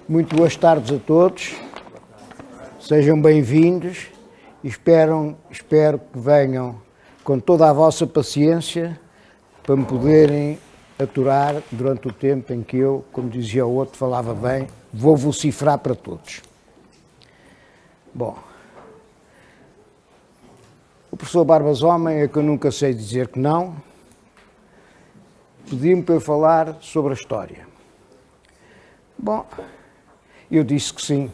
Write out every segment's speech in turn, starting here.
Muito boas tardes a todos, sejam bem-vindos e espero que venham com toda a vossa paciência para me poderem aturar durante o tempo em que eu, como dizia o outro, falava bem, vou vocifrar para todos. Bom, o professor Barbas Homem é que eu nunca sei dizer que não, pediu-me para eu falar sobre a história. Bom, eu disse que sim,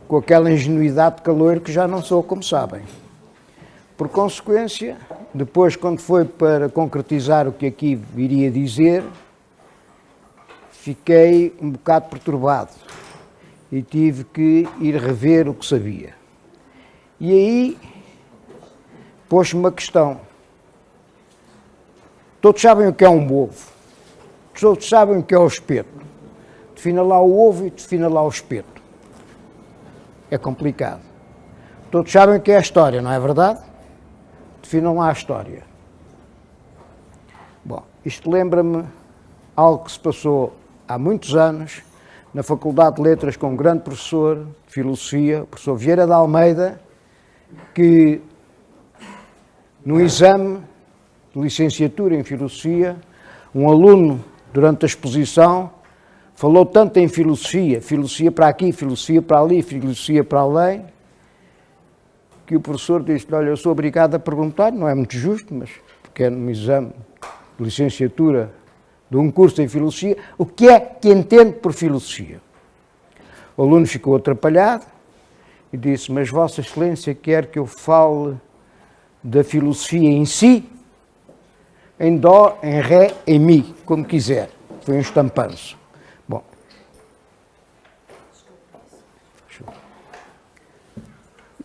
com aquela ingenuidade de caloiro que já não sou, como sabem. Por consequência, depois, quando foi para concretizar o que aqui viria dizer, fiquei um bocado perturbado e tive que ir rever o que sabia. E aí, pôs-me uma questão. Todos sabem o que é um ovo, todos sabem o que é o espeto. Defina lá o ovo e defina lá o espeto. É complicado. Todos sabem o que é a história, não é verdade? Definam lá a história. Bom, isto lembra-me algo que se passou há muitos anos na Faculdade de Letras com um grande professor de Filosofia, o professor Vieira de Almeida, que no exame de licenciatura em Filosofia, um aluno, durante a exposição, falou tanto em filosofia, filosofia para aqui, filosofia para ali, filosofia para além, que o professor disse: olha, eu sou obrigado a perguntar, não é muito justo, mas porque é no exame de licenciatura de um curso em filosofia, o que é que entende por filosofia? O aluno ficou atrapalhado e disse: mas Vossa Excelência quer que eu fale da filosofia em si, em dó, em ré, em mi, como quiser. Foi um estampanço. Bom,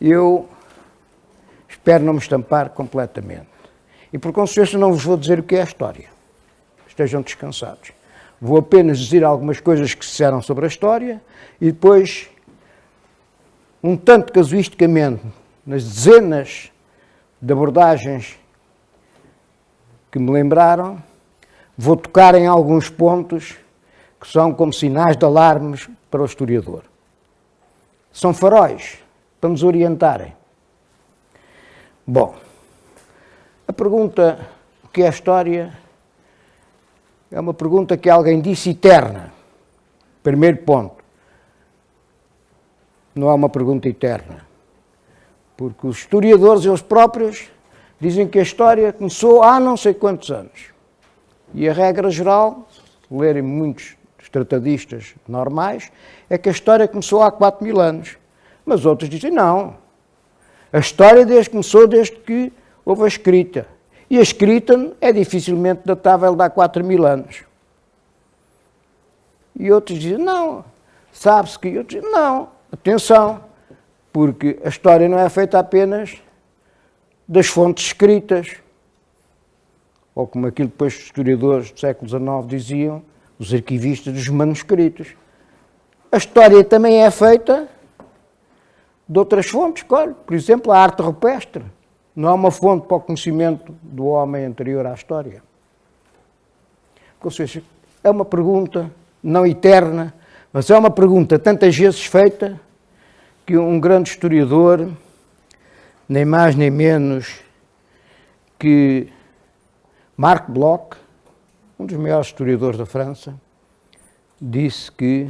eu espero não me estampar completamente. E por consequência não vos vou dizer o que é a história. Estejam descansados. Vou apenas dizer algumas coisas que se disseram sobre a história e depois, um tanto casuisticamente, nas dezenas de abordagens que me lembraram, vou tocar em alguns pontos que são como sinais de alarmes para o historiador. São faróis para nos orientarem. Bom, a pergunta o que é a história é uma pergunta que alguém disse eterna. Primeiro ponto. Não é uma pergunta eterna. Porque os historiadores, eles próprios, dizem que a história começou há não sei quantos anos. E a regra geral, se lerem muitos tratadistas normais, é que a história começou há 4.000 anos. Mas outros dizem não. A história começou desde que houve a escrita. E a escrita é dificilmente datável de há 4.000 anos. E outros dizem não. Sabe-se que outros dizem não. Atenção, porque a história não é feita apenas das fontes escritas, ou como aquilo depois os historiadores do século XIX diziam, os arquivistas dos manuscritos. A história também é feita de outras fontes, claro. Por exemplo, a arte rupestre não é uma fonte para o conhecimento do homem anterior à história. Ou seja, é uma pergunta não eterna, mas é uma pergunta tantas vezes feita que um grande historiador, nem mais nem menos que Marc Bloch, um dos maiores historiadores da França, disse que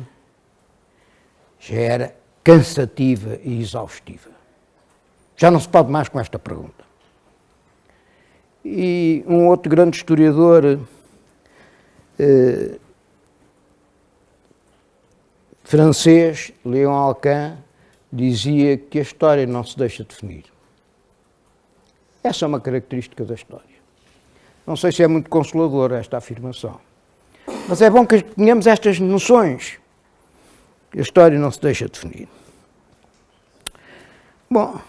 já era cansativa e exaustiva. Já não se pode mais com esta pergunta. E um outro grande historiador francês, Léon Alcan, dizia que a história não se deixa definir. Essa é uma característica da história. Não sei se é muito consoladora esta afirmação, mas é bom que tenhamos estas noções. A história não se deixa definir. Bom,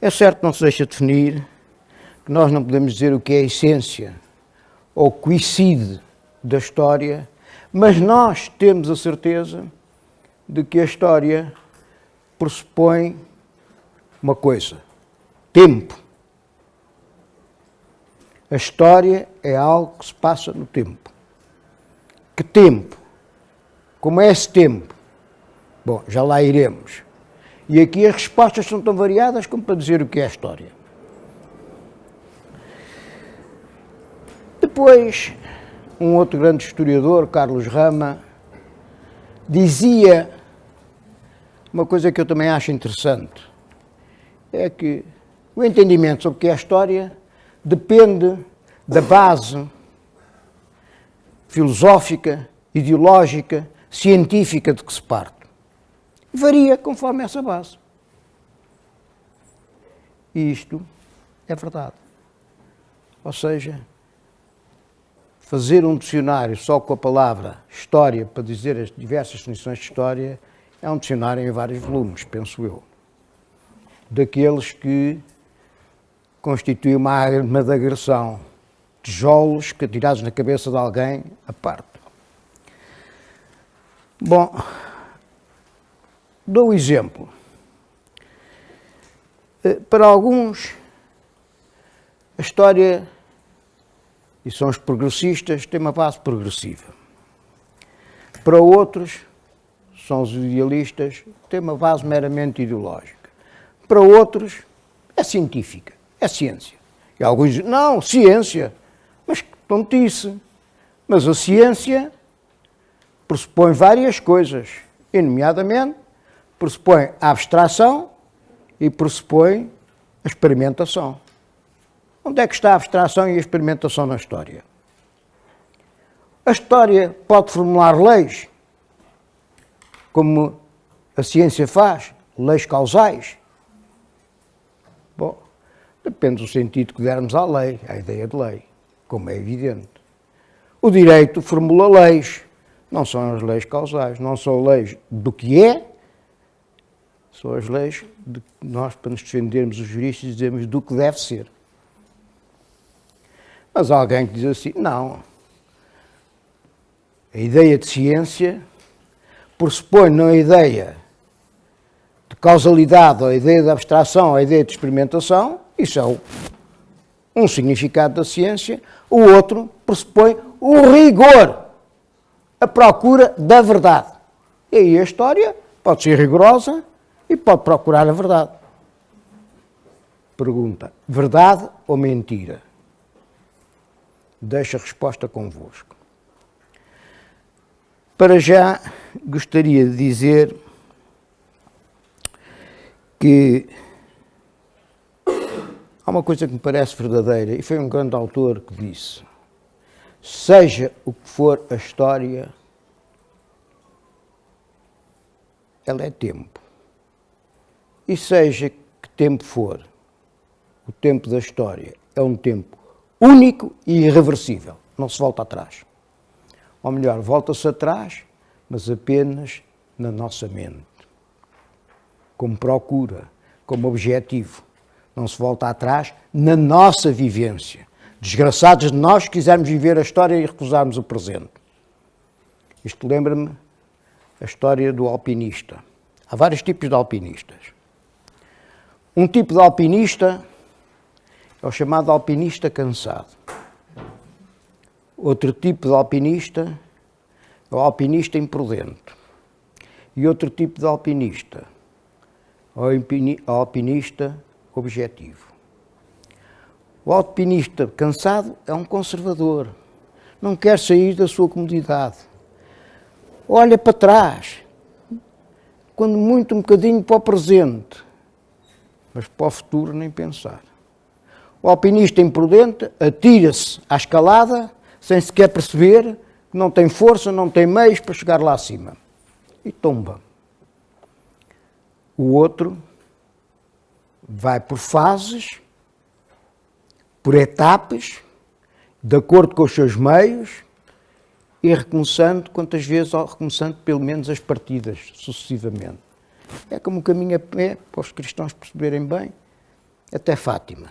é certo que não se deixa definir, que nós não podemos dizer o que é a essência ou coincide da história, mas nós temos a certeza de que a história pressupõe uma coisa: tempo. A história é algo que se passa no tempo. Que tempo? como é esse tempo? Bom, já lá iremos. E aqui as respostas são tão variadas como para dizer o que é a história. Depois, um outro grande historiador, Carlos Rama, dizia uma coisa que eu também acho interessante, é que o entendimento sobre o que é a história depende da base filosófica, ideológica, científica de que se parte. Varia conforme essa base. E isto é verdade. Ou seja, fazer um dicionário só com a palavra história para dizer as diversas definições de história é um dicionário em vários volumes, penso eu. Daqueles que constituem uma arma de agressão. Tijolos que atirados na cabeça de alguém, a parte. Bom, dou um exemplo. Para alguns, a história, e são os progressistas, tem uma base progressiva. Para outros, são os idealistas, tem uma base meramente ideológica. Para outros, é científica, é ciência. E alguns dizem, não, ciência, mas que tontice. Mas a ciência pressupõe várias coisas, e nomeadamente pressupõe a abstração e pressupõe a experimentação. Onde é que está a abstração e a experimentação na história? A história pode formular leis, como a ciência faz, leis causais. Bom, depende do sentido que dermos à lei, à ideia de lei, como é evidente. O direito formula leis, não são as leis causais, não são leis do que é, são as leis de nós, para nos defendermos os juristas, dizemos do que deve ser. Mas há alguém que diz assim, não, a ideia de ciência pressupõe não a ideia de causalidade, ou a ideia de abstração, ou a ideia de experimentação, isso é um significado da ciência, o outro pressupõe o rigor, a procura da verdade. E aí a história pode ser rigorosa e pode procurar a verdade. Pergunta, verdade ou mentira? Deixo a resposta convosco. Para já, gostaria de dizer que há uma coisa que me parece verdadeira, e foi um grande autor que disse, seja o que for a história, ela é tempo. E seja que tempo for, o tempo da história é um tempo único e irreversível, não se volta atrás. Ou melhor, volta-se atrás, mas apenas na nossa mente, como procura, como objetivo. Não se volta atrás na nossa vivência. Desgraçados de nós que quisermos viver a história e recusarmos o presente. Isto lembra-me a história do alpinista. Há vários tipos de alpinistas. Um tipo de alpinista é o chamado alpinista cansado. Outro tipo de alpinista é o alpinista imprudente. E outro tipo de alpinista é o alpinista objetivo. O alpinista cansado é um conservador. Não quer sair da sua comodidade. Olha para trás, quando muito um bocadinho para o presente, mas para o futuro nem pensar. O alpinista imprudente atira-se à escalada sem sequer perceber que não tem força, não tem meios para chegar lá acima. E tomba. O outro vai por fases, por etapas, de acordo com os seus meios, e recomeçando quantas vezes, ou recomeçando pelo menos as partidas, sucessivamente. É como o caminho a pé, para os cristãos perceberem bem, até Fátima.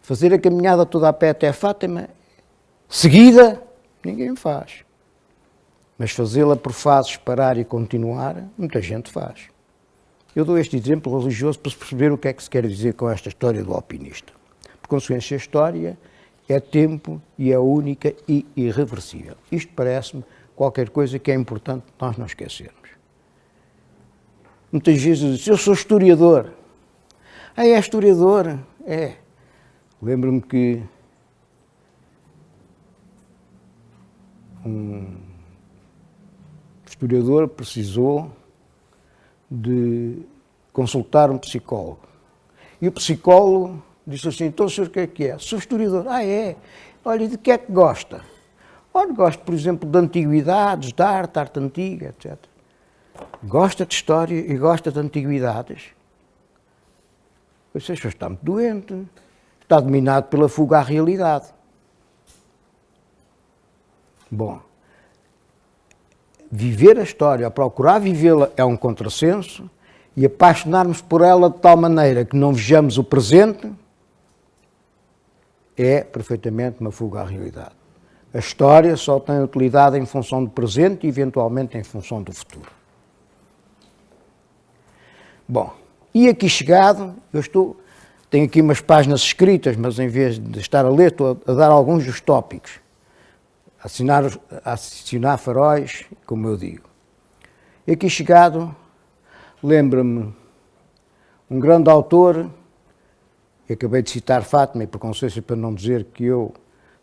Fazer a caminhada toda a pé até Fátima, seguida, ninguém faz. Mas fazê-la por fases, parar e continuar, muita gente faz. Eu dou este exemplo religioso para se perceber o que é que se quer dizer com esta história do alpinista. Por consequência, a história é tempo e é única e irreversível. Isto parece-me qualquer coisa que é importante nós não esquecermos. Muitas vezes dizem, eu sou historiador. Ah, é historiador? É. Lembro-me que um historiador precisou de consultar um psicólogo. E o psicólogo disse assim, então o senhor o que é? Sou historiador. Ah, é? Olha, e de que é que gosta? Olha, gosto, por exemplo, de antiguidades, de arte antiga, etc. Gosta de história e gosta de antiguidades. Você está muito doente, está dominado pela fuga à realidade. Bom, viver a história, procurar vivê-la é um contrassenso e apaixonar-nos por ela de tal maneira que não vejamos o presente é perfeitamente uma fuga à realidade. A história só tem utilidade em função do presente e eventualmente em função do futuro. Bom, e aqui chegado, tenho aqui umas escritas, mas em vez de estar a ler, estou a dar alguns dos tópicos. Acionar faróis, como eu digo. E aqui chegado, lembra-me um grande autor, eu acabei de citar Fátima, e por consciência para não dizer que eu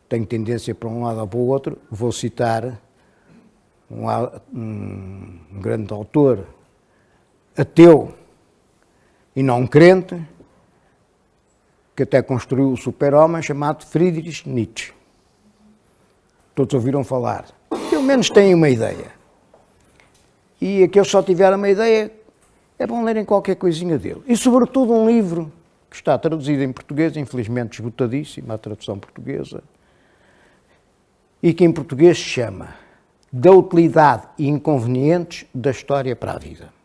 tenho tendência para um lado ou para o outro, vou citar um grande autor ateu e não crente, que até construiu o super-homem, chamado Friedrich Nietzsche. Todos ouviram falar. Pelo menos têm uma ideia. E aqueles que só tiveram uma ideia, é bom lerem qualquer coisinha dele. E, sobretudo, um livro que está traduzido em português, infelizmente esgotadíssimo, a tradução portuguesa, e que em português se chama Da Utilidade e Inconvenientes da História para a Vida.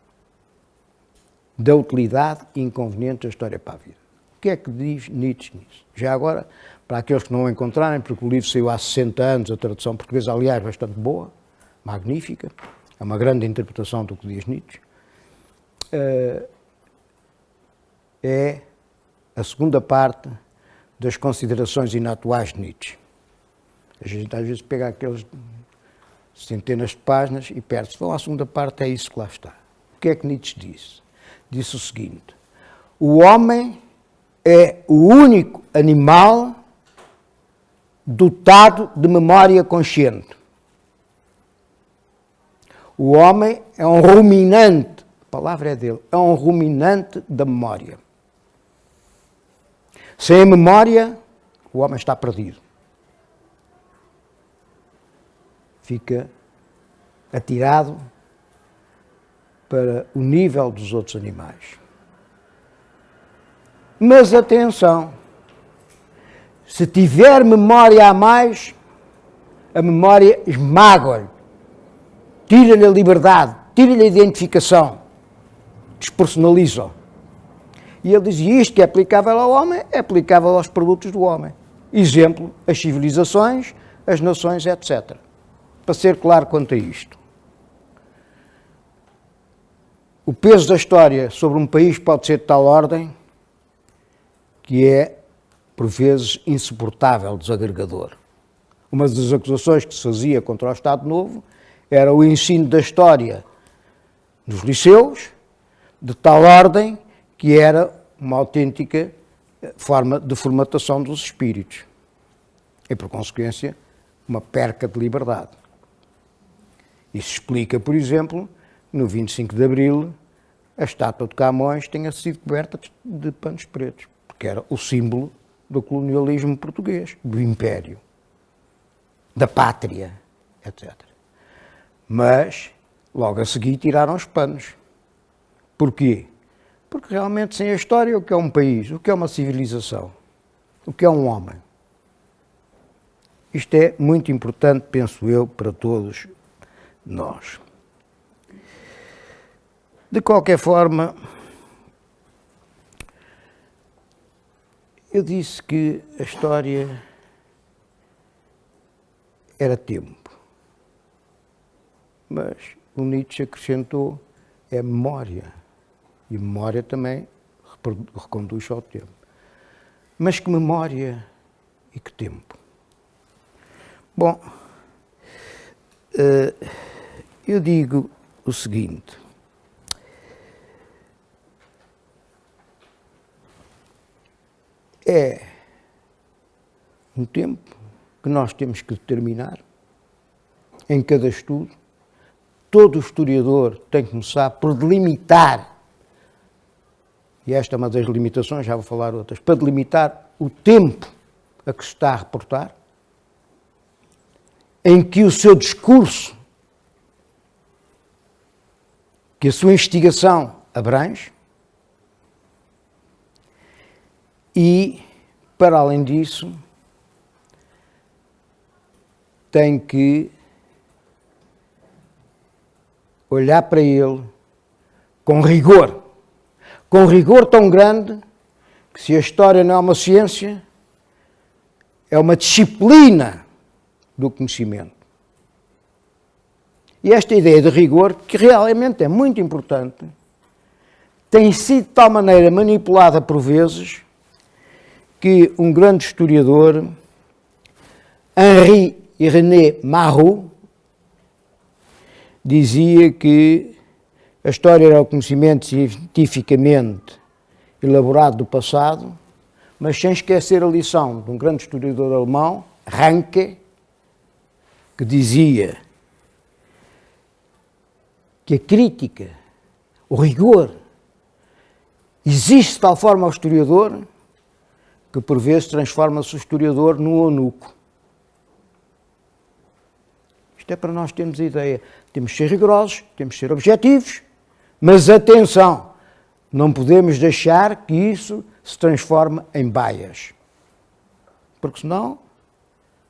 Da utilidade e inconvenientes da história para a vida. O que é que diz Nietzsche nisso? Já agora, para aqueles que não o encontrarem, porque o livro saiu há 60 anos, a tradução portuguesa, aliás, bastante boa, magnífica, é uma grande interpretação do que diz Nietzsche, é a segunda parte das considerações inatuais de Nietzsche. A gente às vezes pega aqueles centenas de páginas e perde-se. Então, a segunda parte é isso que lá está. O que é que Nietzsche disse? Disse o seguinte, o homem é o único animal dotado de memória consciente. O homem é um ruminante, a palavra é dele, é um ruminante da memória. Sem a memória, o homem está perdido. Fica atirado para o nível dos outros animais. Mas atenção, se tiver memória a mais, a memória esmaga-lhe, tira-lhe a liberdade, tira-lhe a identificação, despersonaliza-o. E ele dizia, isto que é aplicável ao homem, é aplicável aos produtos do homem. Exemplo, as civilizações, as nações, etc. Para ser claro quanto a isto. O peso da história sobre um país pode ser de tal ordem que é, por vezes, insuportável, desagregador. Uma das acusações que se fazia contra o Estado Novo era o ensino da história nos liceus, de tal ordem que era uma autêntica forma de formatação dos espíritos. E, por consequência, uma perca de liberdade. Isso explica, por exemplo, no 25 de Abril, a estátua de Camões tenha sido coberta de panos pretos, porque era o símbolo do colonialismo português, do império, da pátria, etc. Mas, logo a seguir, tiraram os panos. Porquê? Porque realmente, sem a história, o que é um país? O que é uma civilização? O que é um homem? Isto é muito importante, penso eu, para todos nós. De qualquer forma, eu disse que a história era tempo, mas o Nietzsche acrescentou é memória, e memória também reconduz ao tempo. Mas que memória e que tempo? Bom, eu digo o seguinte. É um tempo que nós temos que determinar em cada estudo. Todo historiador tem que começar por delimitar, e esta é uma das limitações, já vou falar outras, para delimitar o tempo a que se está a reportar, em que o seu discurso, que a sua investigação abrange, e, para além disso, tem que olhar para ele com rigor tão grande que, se a história não é uma ciência, é uma disciplina do conhecimento. E esta ideia de rigor, que realmente é muito importante, tem sido de tal maneira manipulada por vezes que um grande historiador, Henri René Marrou, dizia que a história era o conhecimento cientificamente elaborado do passado, mas sem esquecer a lição de um grande historiador alemão, Ranke, que dizia que a crítica, o rigor, existe de tal forma ao historiador que por vezes transforma-se o historiador no eunuco. Isto é para nós termos a ideia. Temos de ser rigorosos, temos de ser objetivos, mas atenção, não podemos deixar que isso se transforme em baias. Porque senão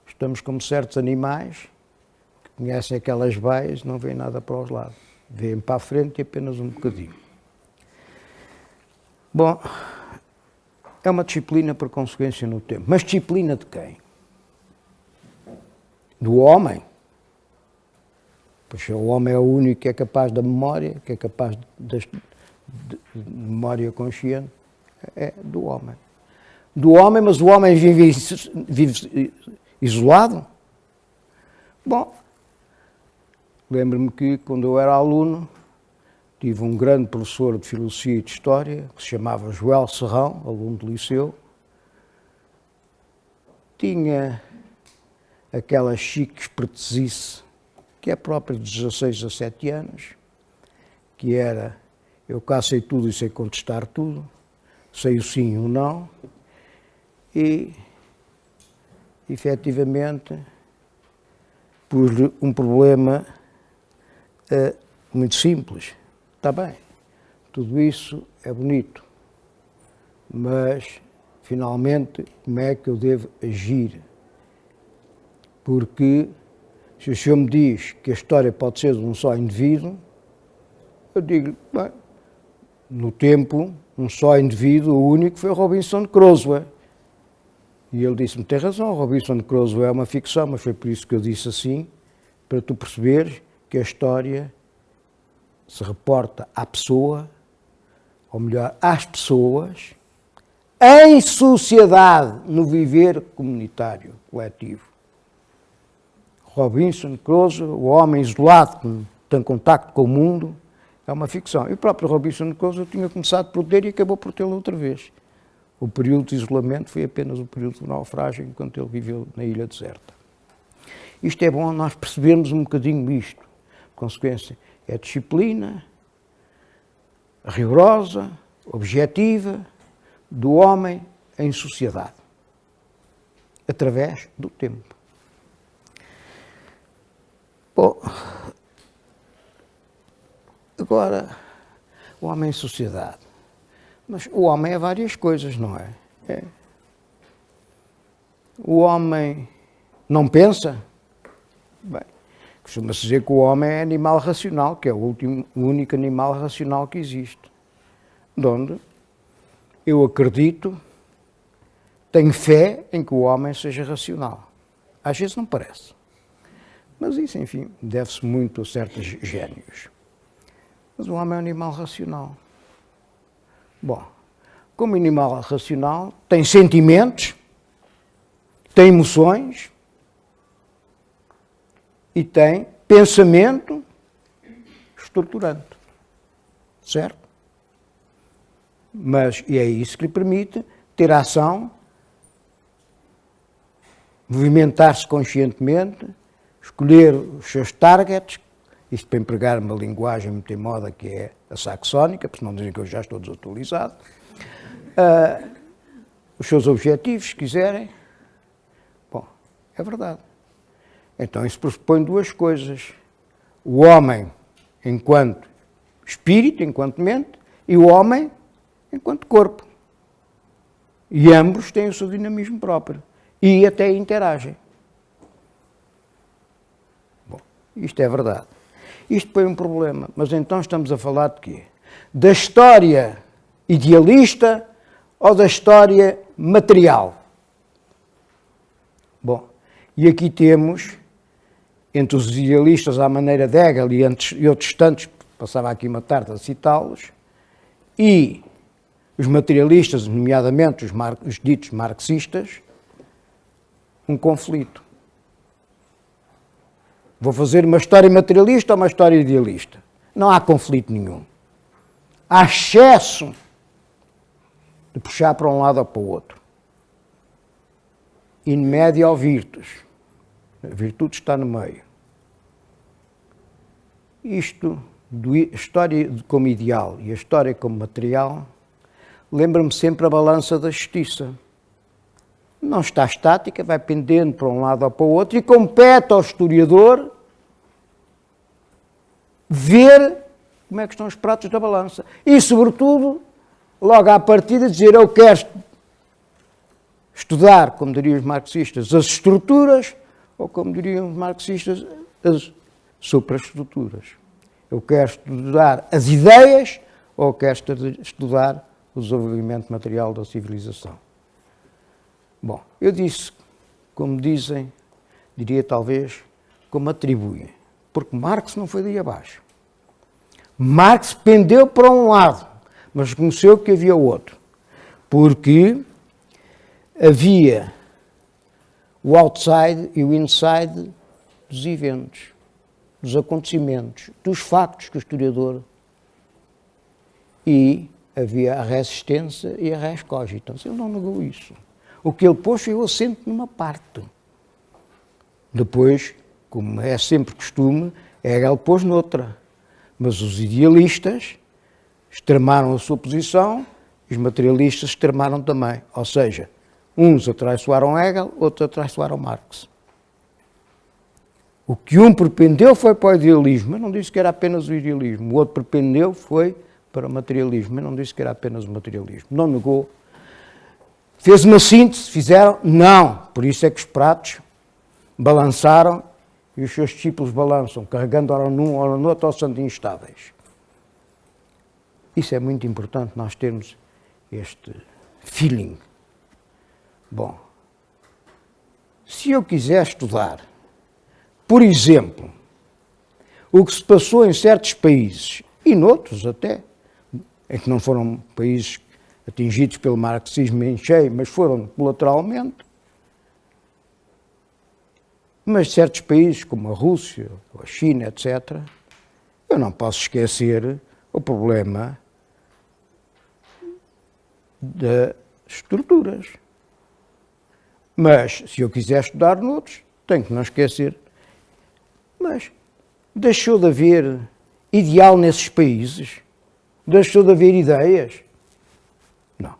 estamos como certos animais que conhecem aquelas baias e não veem nada para os lados. Veem para a frente e apenas um bocadinho. Bom, é uma disciplina por consequência no tempo. Mas disciplina de quem? Do homem. Pois o homem é o único que é capaz da memória, que é capaz de memória consciente, é do homem. Do homem, mas o homem vive isolado? Bom, lembro-me que quando eu era aluno, tive um grande professor de Filosofia e de História, que se chamava Joel Serrão, aluno do liceu. Tinha aquela chique espertesice, que é própria de 16 a 17 anos, que era, eu cá sei tudo e sei contestar tudo, sei o sim e o não, e, efetivamente, por um problema muito simples. Está bem, tudo isso é bonito, mas, finalmente, como é que eu devo agir? Porque, se o senhor me diz que a história pode ser de um só indivíduo, eu digo, bem, no tempo, um só indivíduo, o único, foi o Robinson Crusoe. E ele disse-me, tem razão, o Robinson Crusoe é uma ficção, mas foi por isso que eu disse assim, para tu perceberes que a história se reporta à pessoa, ou melhor, às pessoas, em sociedade, no viver comunitário, coletivo. Robinson Crusoe, o homem isolado, que não tem contacto com o mundo, é uma ficção. E o próprio Robinson Crusoe tinha começado por ter e acabou por tê-lo outra vez. O período de isolamento foi apenas o período do naufrágio, enquanto ele viveu na ilha deserta. Isto é bom nós percebermos um bocadinho isto. Consequência, é disciplina rigorosa, objetiva, do homem em sociedade, através do tempo. Bom, agora, o homem em sociedade. Mas o homem é várias coisas, não é? O homem não pensa? Bem, costuma-se dizer que o homem é animal racional, que é o único animal racional que existe. De onde eu acredito, tenho fé em que o homem seja racional. Às vezes não parece. Mas isso, enfim, deve-se muito a certos génios. Mas o homem é um animal racional. Bom, como animal racional, tem sentimentos, tem emoções e tem pensamento estruturante. Certo? E é isso que lhe permite ter ação, movimentar-se conscientemente, escolher os seus targets, isto para empregar uma linguagem muito em moda que é a saxónica, porque senão dizem que eu já estou desatualizado, os seus objetivos, se quiserem. Bom, é verdade. Então isso pressupõe duas coisas. O homem enquanto espírito, enquanto mente, e o homem enquanto corpo. E ambos têm o seu dinamismo próprio. E até interagem. Bom, isto é verdade. Isto põe um problema. Mas então estamos a falar de quê? Da história idealista ou da história material? Bom, e aqui temos, entre os idealistas à maneira de Hegel e outros tantos, passava aqui uma tarde a citá-los, e os materialistas, nomeadamente os ditos marxistas, um conflito. Vou fazer uma história materialista ou uma história idealista? Não há conflito nenhum. Há excesso de puxar para um lado ou para o outro. In medio virtus. A virtude está no meio. Isto, a história como ideal e a história como material, lembra-me sempre a balança da justiça. Não está estática, vai pendendo para um lado ou para o outro e compete ao historiador ver como é que estão os pratos da balança. E, sobretudo, logo à partida, dizer eu quero estudar, como diriam os marxistas, as estruturas, ou como diriam os marxistas, as supraestruturas. Eu quero estudar as ideias ou quero estudar o desenvolvimento material da civilização. Bom, eu disse, como dizem, diria talvez, como atribuem, porque Marx não foi daí abaixo. Marx pendeu para um lado, mas reconheceu que havia outro, porque havia o outside e o inside dos eventos, dos acontecimentos, dos factos que o historiador, e havia a resistência e a res cogitans. Ele não negou isso. O que ele pôs foi o acento numa parte. Depois, como é sempre costume, Hegel pôs noutra. Mas os idealistas extremaram a sua posição e os materialistas extremaram também. Ou seja, uns atraiçoaram Hegel, outros atraiçoaram Marx. O que um propendeu foi para o idealismo, mas não disse que era apenas o idealismo. O outro propendeu foi para o materialismo, mas não disse que era apenas o materialismo. Não negou. Fez uma síntese, fizeram? Não. Por isso é que os pratos balançaram e os seus discípulos balançam, carregando ora num, ora no outro, ou sendo instáveis. Isso é muito importante, nós termos este feeling. Bom, se eu quiser estudar, por exemplo, o que se passou em certos países, e noutros até, em que não foram países atingidos pelo marxismo em cheio, mas foram colateralmente, mas certos países, como a Rússia, a China, etc., eu não posso esquecer o problema das estruturas. Mas, se eu quiser estudar noutros, tenho que não esquecer. Mas deixou de haver ideal nesses países? Deixou de haver ideias? Não.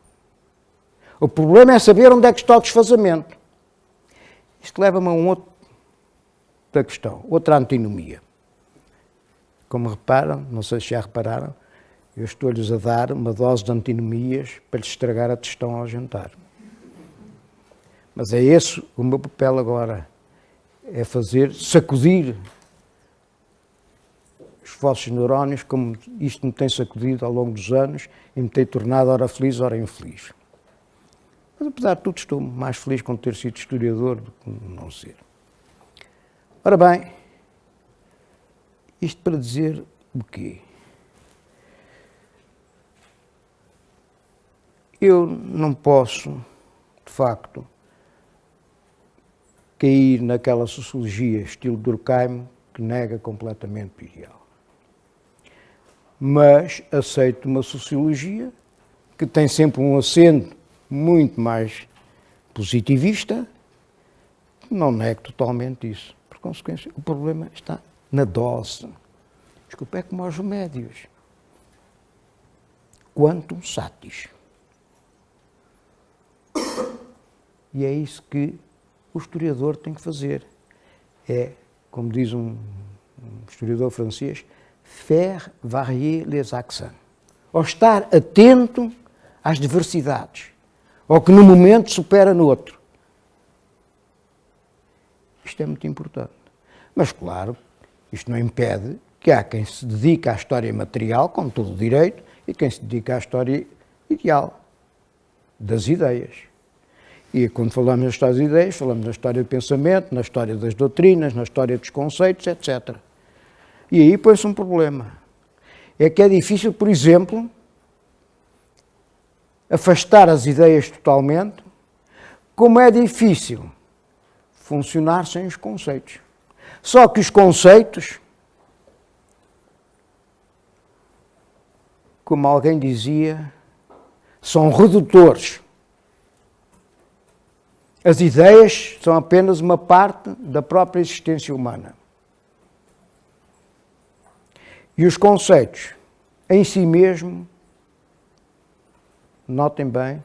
O problema é saber onde é que está o desfazamento. Isto leva-me a outra questão, outra antinomia. Como reparam, não sei se já repararam, eu estou-lhes a dar uma dose de antinomias para lhes estragar a digestão ao jantar. Mas é esse o meu papel agora, é sacudir os vossos neurónios, como isto me tem sacudido ao longo dos anos e me tem tornado ora feliz, ora infeliz. Mas, apesar de tudo, estou mais feliz com ter sido historiador do que não ser. Ora bem, isto para dizer o quê? Eu não posso, de facto, cair naquela sociologia estilo Durkheim, que nega completamente o ideal. Mas aceito uma sociologia que tem sempre um acento muito mais positivista, não nego totalmente isso. Por consequência, o problema está na dose. Desculpa, é como aos remédios. Quantum satis. E é isso que o historiador tem que fazer. É, como diz um historiador francês, faire varier les accents. Ou estar atento às diversidades. Ou que no momento supera no outro. Isto é muito importante. Mas, claro, isto não impede que há quem se dedica à história material, com todo o direito, e quem se dedica à história ideal, das ideias. E quando falamos na história das ideias, falamos na história do pensamento, na história das doutrinas, na história dos conceitos, etc. E aí põe-se um problema. É que é difícil, por exemplo, afastar as ideias totalmente, como é difícil funcionar sem os conceitos. Só que os conceitos, como alguém dizia, são redutores. As ideias são apenas uma parte da própria existência humana. E os conceitos, em si mesmo, notem bem,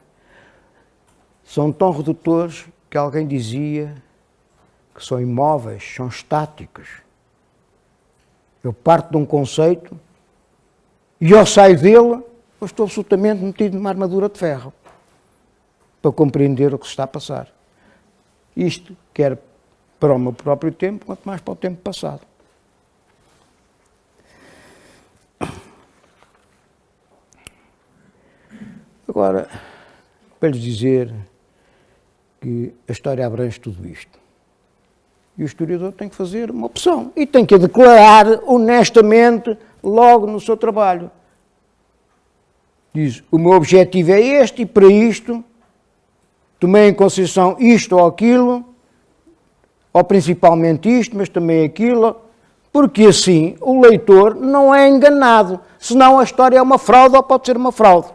são tão redutores que alguém dizia que são imóveis, são estáticos. Eu parto de um conceito e ao sair dele, eu estou absolutamente metido numa armadura de ferro para compreender o que se está a passar. Isto quer para o meu próprio tempo, quanto mais para o tempo passado. Agora, para lhes dizer que a história abrange tudo isto. E o historiador tem que fazer uma opção e tem que a declarar honestamente logo no seu trabalho. Diz, o meu objetivo é este e para isto tomei em consideração isto ou aquilo, ou principalmente isto, mas também aquilo, porque assim o leitor não é enganado, senão a história é uma fraude ou pode ser uma fraude.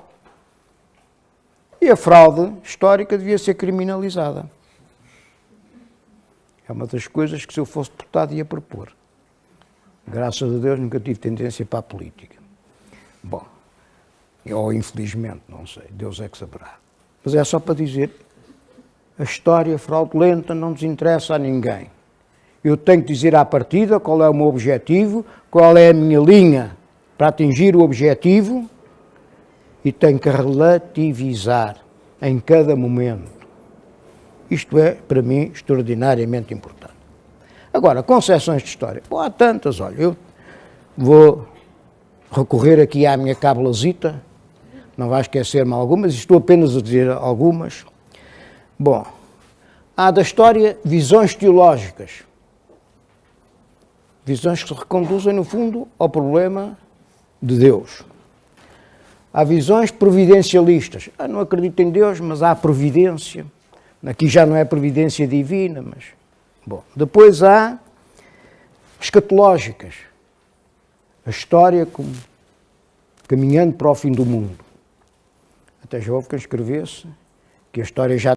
E a fraude histórica devia ser criminalizada. É uma das coisas que, se eu fosse deputado, ia propor. Graças a Deus nunca tive tendência para a política. Bom, ou infelizmente, não sei, Deus é que saberá. Mas é só para dizer, a história fraudulenta não nos interessa a ninguém. Eu tenho que dizer à partida qual é o meu objetivo, qual é a minha linha para atingir o objetivo e tenho que relativizar em cada momento. Isto é, para mim, extraordinariamente importante. Agora, concepções de história. Bom, há tantas, olha, eu vou recorrer aqui à minha cabulazita, não vai esquecer-me algumas, estou apenas a dizer algumas. Bom, há da história visões teológicas. Visões que se reconduzem, no fundo, ao problema de Deus. Há visões providencialistas. Eu não acredito em Deus, mas há providência. Aqui já não é providência divina, mas... Bom, depois há escatológicas. A história como caminhando para o fim do mundo. Até já houve quem escrevesse que a história já